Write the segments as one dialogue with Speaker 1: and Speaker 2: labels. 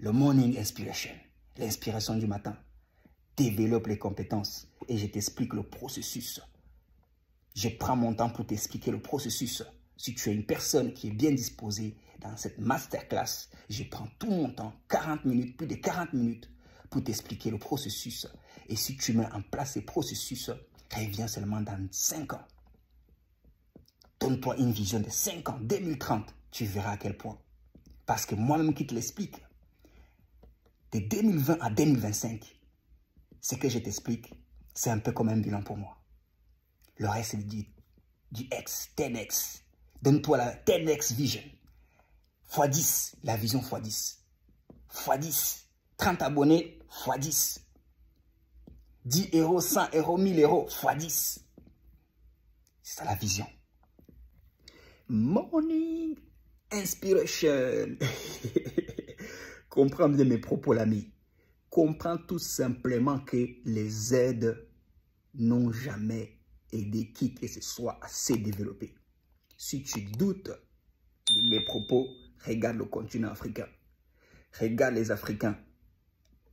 Speaker 1: le Morning Inspiration, l'inspiration du matin. Développe les compétences et je t'explique le processus. Je prends mon temps pour t'expliquer le processus. Si tu es une personne qui est bien disposée dans cette masterclass, je prends tout mon temps, 40 minutes, plus de 40 minutes, pour t'expliquer le processus. Et si tu mets en place ces processus, reviens seulement dans 5 ans. Donne-toi une vision de 5 ans, 2030, tu verras à quel point. Parce que moi-même qui te l'explique, de 2020 à 2025, ce que je t'explique, c'est un peu comme un bilan pour moi. Le reste, c'est du X, 10X. Donne-toi la 10X vision. x10, la vision x10. x10, 30 abonnés, x10. 10 euros, 100 euros, 1000 euros, x10. C'est ça la vision. Morning Inspiration. Comprends bien mes propos, l'ami. Comprends tout simplement que les aides n'ont jamais aidé qui que ce soit à se développer. Si tu doutes de mes propos, regarde le continent africain. Regarde les Africains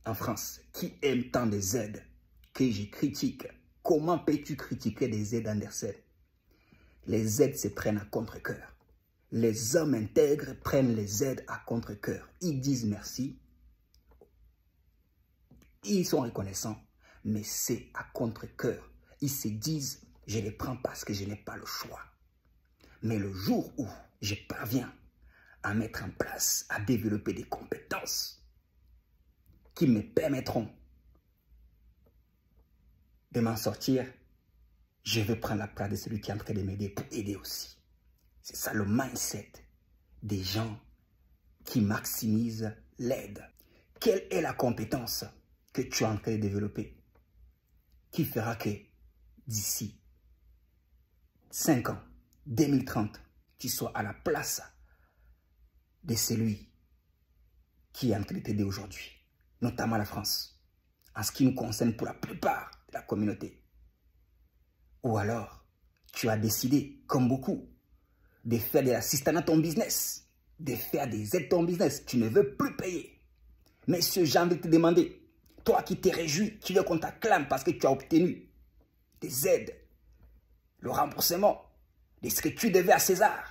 Speaker 1: en France qui aiment tant les aides que je critique. Comment peux-tu critiquer des aides Andersen? Les aides se prennent à contre-cœur. Les hommes intègres prennent les aides à contre-cœur. Ils disent merci. Ils sont reconnaissants, mais c'est à contre-cœur. Ils se disent, je les prends parce que je n'ai pas le choix. Mais le jour où je parviens à mettre en place, à développer des compétences qui me permettront de m'en sortir, je vais prendre la place de celui qui est en train de m'aider pour aider aussi. C'est ça le mindset des gens qui maximisent l'aide. Quelle est la compétence que tu es en train de développer qui fera que d'ici 5 ans, 2030, tu sois à la place de celui qui est en train de t'aider aujourd'hui, notamment la France, en ce qui nous concerne pour la plupart de la communauté. Ou alors, tu as décidé, comme beaucoup, de faire de l'assistanat à ton business, de faire des aides à ton business. Tu ne veux plus payer. Messieurs, j'ai envie de te demander, toi qui te réjouis, qui veux qu'on t'acclame parce que tu as obtenu des aides, le remboursement de ce que tu devais à César.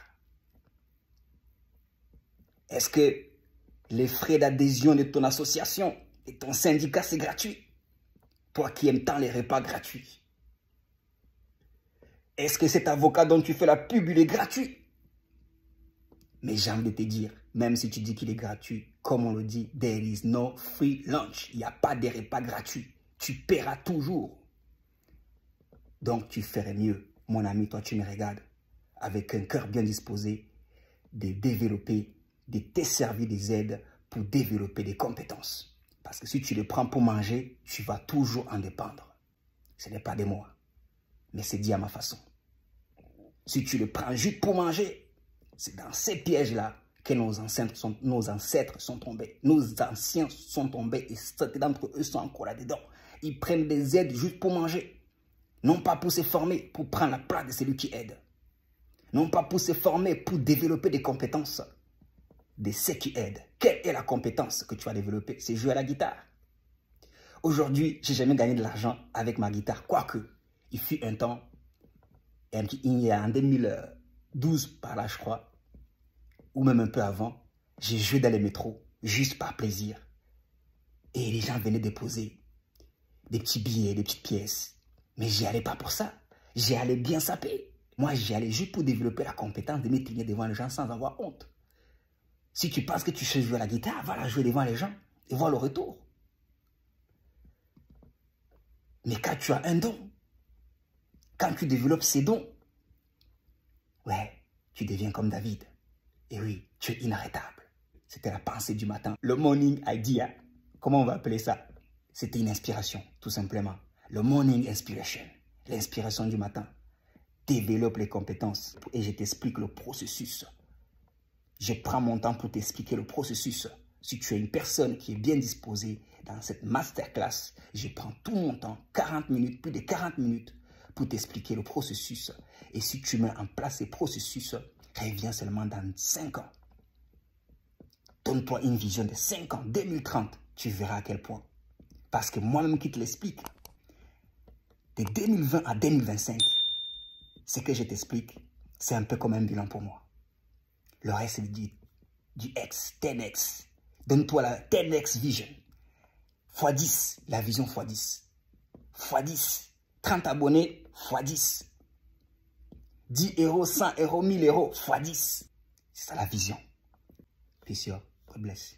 Speaker 1: Est-ce que les frais d'adhésion de ton association et ton syndicat, c'est gratuit? Toi qui aimes tant les repas gratuits. Est-ce que cet avocat dont tu fais la pub, il est gratuit? Mais j'ai envie de te dire, même si tu dis qu'il est gratuit, comme on le dit, there is no free lunch. Il n'y a pas de repas gratuits. Tu paieras toujours. Donc tu ferais mieux, mon ami, toi tu me regardes, avec un cœur bien disposé, de développer, de te servir des aides pour développer des compétences. Parce que si tu les prends pour manger, tu vas toujours en dépendre. Ce n'est pas de moi, mais c'est dit à ma façon. Si tu le prends juste pour manger, c'est dans ces pièges-là que nos ancêtres sont tombés. Nos anciens sont tombés et certains d'entre eux sont encore là-dedans. Ils prennent des aides juste pour manger. Non pas pour se former, pour prendre la place de celui qui aide. Non pas pour se former, pour développer des compétences de ceux qui aident. Quelle est la compétence que tu vas développer? C'est jouer à la guitare. Aujourd'hui, je n'ai jamais gagné de l'argent avec ma guitare. Quoique, il fut un temps, il y a en 2012 par là je crois, ou même un peu avant, j'ai joué dans les métros, juste par plaisir. Et les gens venaient déposer des petits billets, des petites pièces. Mais j'y allais pas pour ça. J'y allais bien saper. Moi, j'y allais juste pour développer la compétence de m'écliner devant les gens sans avoir honte. Si tu penses que tu sais jouer à la guitare, va la jouer devant les gens et voir le retour. Mais quand tu as un don, quand tu développes ces dons, ouais, tu deviens comme David. Et oui, tu es inarrêtable. C'était la pensée du matin. Le morning idea, comment on va appeler ça? C'était une inspiration, tout simplement. Le morning inspiration, l'inspiration du matin. Développe les compétences et je t'explique le processus. Je prends mon temps pour t'expliquer le processus. Si tu es une personne qui est bien disposée dans cette masterclass, je prends tout mon temps, 40 minutes, plus de 40 minutes, pour t'expliquer le processus. Et si tu mets en place ces processus, reviens seulement dans 5 ans. Donne-toi une vision de 5 ans, 2030. Tu verras à quel point. Parce que moi-même qui te l'explique, de 2020 à 2025, ce que je t'explique, c'est un peu comme un bilan pour moi. Le reste, c'est du X, 10X. Donne-toi la 10X vision. x10, la vision x10. x10, 30 abonnés, x10. 10 euros, 100 euros, 1000 euros, x10. C'est ça la vision. Peace, God bless.